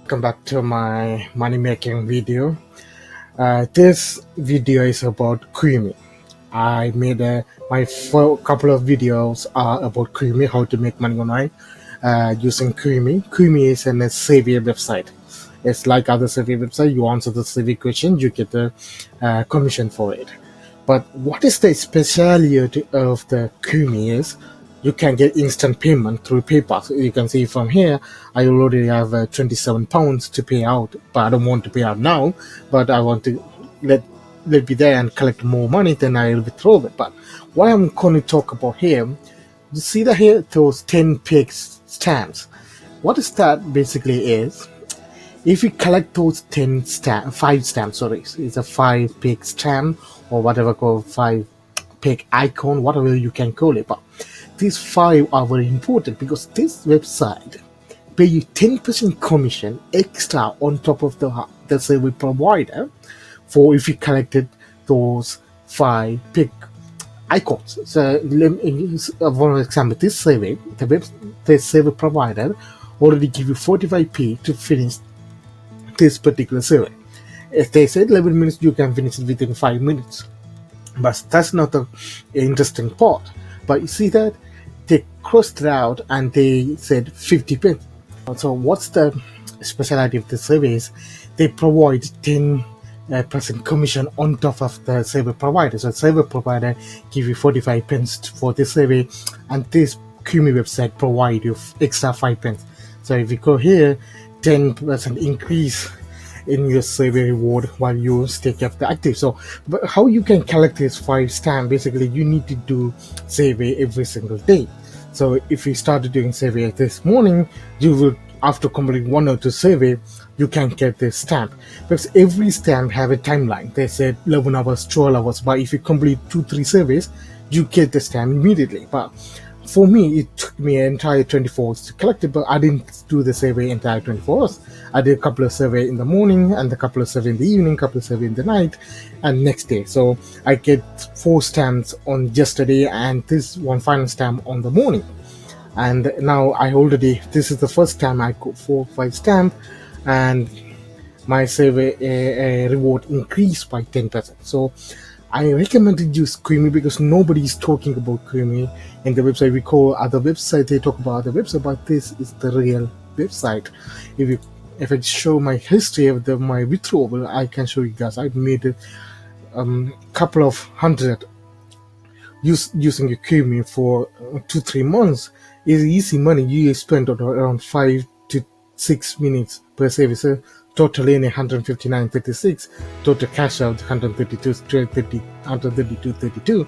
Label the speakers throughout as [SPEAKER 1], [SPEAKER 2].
[SPEAKER 1] Welcome back to my money making video. This video is about Qmee. I made couple of videos are about Qmee, how to make money online using Qmee. Qmee is a survey website. It's like other survey website. You answer the survey question, you get the commission for it. But what is the speciality of the Qmee is you can get instant payment through PayPal. So you can see from here, I already have £27 to pay out, but I don't want to pay out now. But I want to let be there and collect more money. Then I'll withdraw it. But what I'm going to talk about here, you see that here those 10 pig stamps. What is that basically is? If you collect those 5 stamps, sorry, it's a 5 pig stamp or whatever called 5 pig icon, whatever you can call it. But these 5 are very important because this website pay you 10% commission extra on top of the service provider for if you collected those 5 pig icons. So, for example, this survey, the survey provider already give you 45p to finish this particular survey. If they said 11 minutes, you can finish it within 5 minutes. But that's not the interesting part. But you see that they crossed it out and they said 50 pence. So what's the specialty of the surveys? They provide 10% commission on top of the survey provider. So survey provider give you 45 pence for the survey, and this Qmee website provide you extra 5 pence. So if you go here, 10% increase in your survey reward while you stay kept active. So, but how you can collect this 5 stamp? Basically, you need to do survey every single day. So, if you started doing survey this morning, you will, after completing 1 or 2 survey, you can get this stamp because every stamp have a timeline. They said 11 hours, 12 hours, but if you complete 2-3 surveys, you get the stamp immediately. But for me, it took me an entire 24 hours to collect it, but I didn't do the survey entire 24 hours. I did a couple of survey in the morning and a couple of survey in the evening, couple of survey in the night, and next day. So I get 4 stamps on yesterday and this one final stamp on the morning. And now this is the first time I got 4 or 5 stamp, and my survey reward increased by 10%. So I recommend to use Qmee because nobody is talking about Qmee in the website. We call other website, they talk about other website, but this is the real website. If I show my history of my withdrawal, I can show you guys. I've made a couple of hundred using a Qmee for 2-3 months. It's easy money. You spend around 5 to 6 minutes per service. So total in 159.36, total cash out 132.32,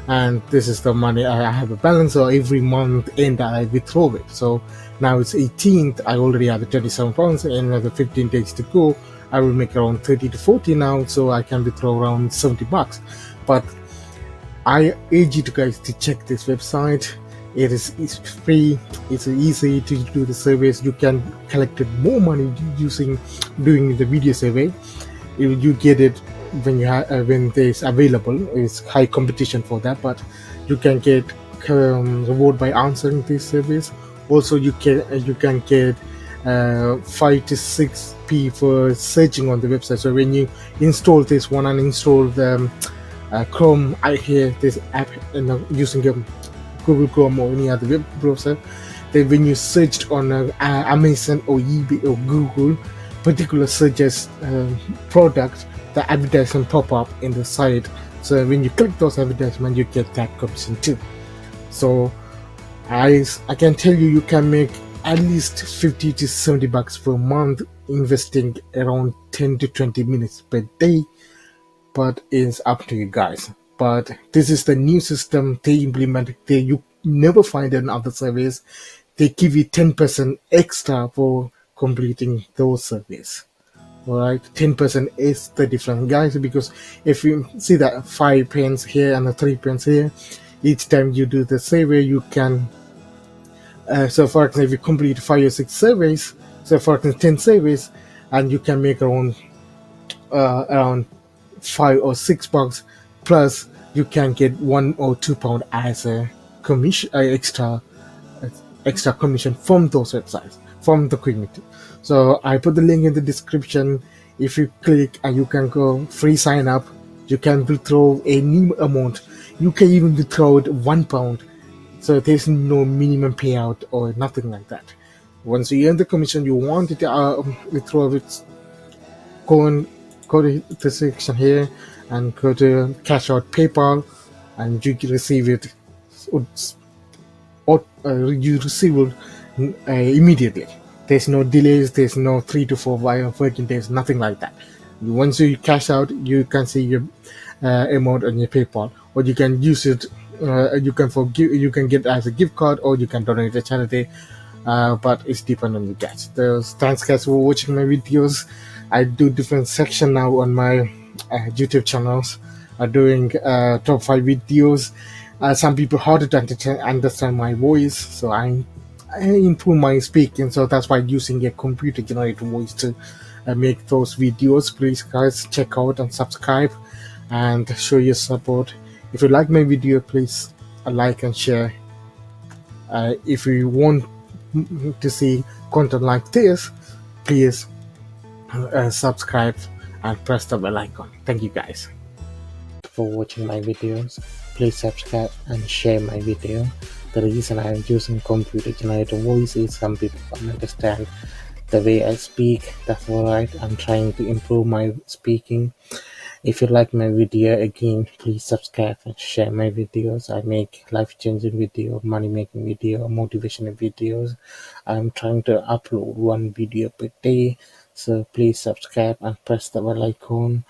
[SPEAKER 1] and this is the money I have a balance. So every month end I withdraw it. So now it's 18th, I already have the 27 pounds and another 15 days to go. I will make around 30 to 40 now, so I can withdraw around $70. But I urge you guys to check this website. It's free, it's easy to do the surveys. You can collect more money doing the video survey. You get it when there's available. It's high competition for that, but you can get reward by answering these surveys. Also, you can get 5 to 6p for searching on the website. So when you install this one and install the Chrome, I hear this app using Google Chrome or any other web browser, then when you searched on Amazon or eBay or Google particular searches products, the advertisement pop up in the site. So when you click those advertisements, you get that commission too. So I can tell you can make at least $50 to $70 per month investing around 10 to 20 minutes per day, but it's up to you guys. But this is the new system they implemented. You never find it in other surveys. They give you 10% extra for completing those surveys. Alright, 10% is the difference, guys, because if you see that 5 pence here and 3 pence here, each time you do the survey, you can so for example, if you complete 5 or 6 surveys, so for example 10 surveys, and you can make around 5 or 6 bucks, plus you can get £1 or £2 as a commission, extra commission from those websites. from the community. So I put the link in the description. If you click and you can go free sign up, you can withdraw any amount. You can even withdraw it £1. So there's no minimum payout or nothing like that. Once you earn the commission you want it withdraw it, go to the section here and go to cash out PayPal, and you can receive it, or you receive it immediately. There's no delays. There's no 3 to 4 working days. Nothing like that. Once you cash out, you can see your amount on your PayPal, or you can use it. You can forgive. You can get as a gift card, or you can donate to charity. But it's dependent on you guys. Thanks guys for watching my videos. I do different section now on my YouTube channels. Doing top 5 videos. Some people harder to understand my voice, so I improve my speaking. So that's why using a computer generated voice to make those videos. Please guys check out and subscribe and show your support. If you like my video, please like and share. If you want to see content like this, please subscribe and press the bell icon. Thank you guys for watching my videos. Please subscribe and share my video. The reason I am using computer generated voice is some people don't understand the way I speak. That's alright. I'm trying to improve my speaking. If you like my video, again, please subscribe and share my videos. I make life-changing video, money-making video, motivational videos. I'm trying to upload 1 video per day. So please subscribe and press the bell icon.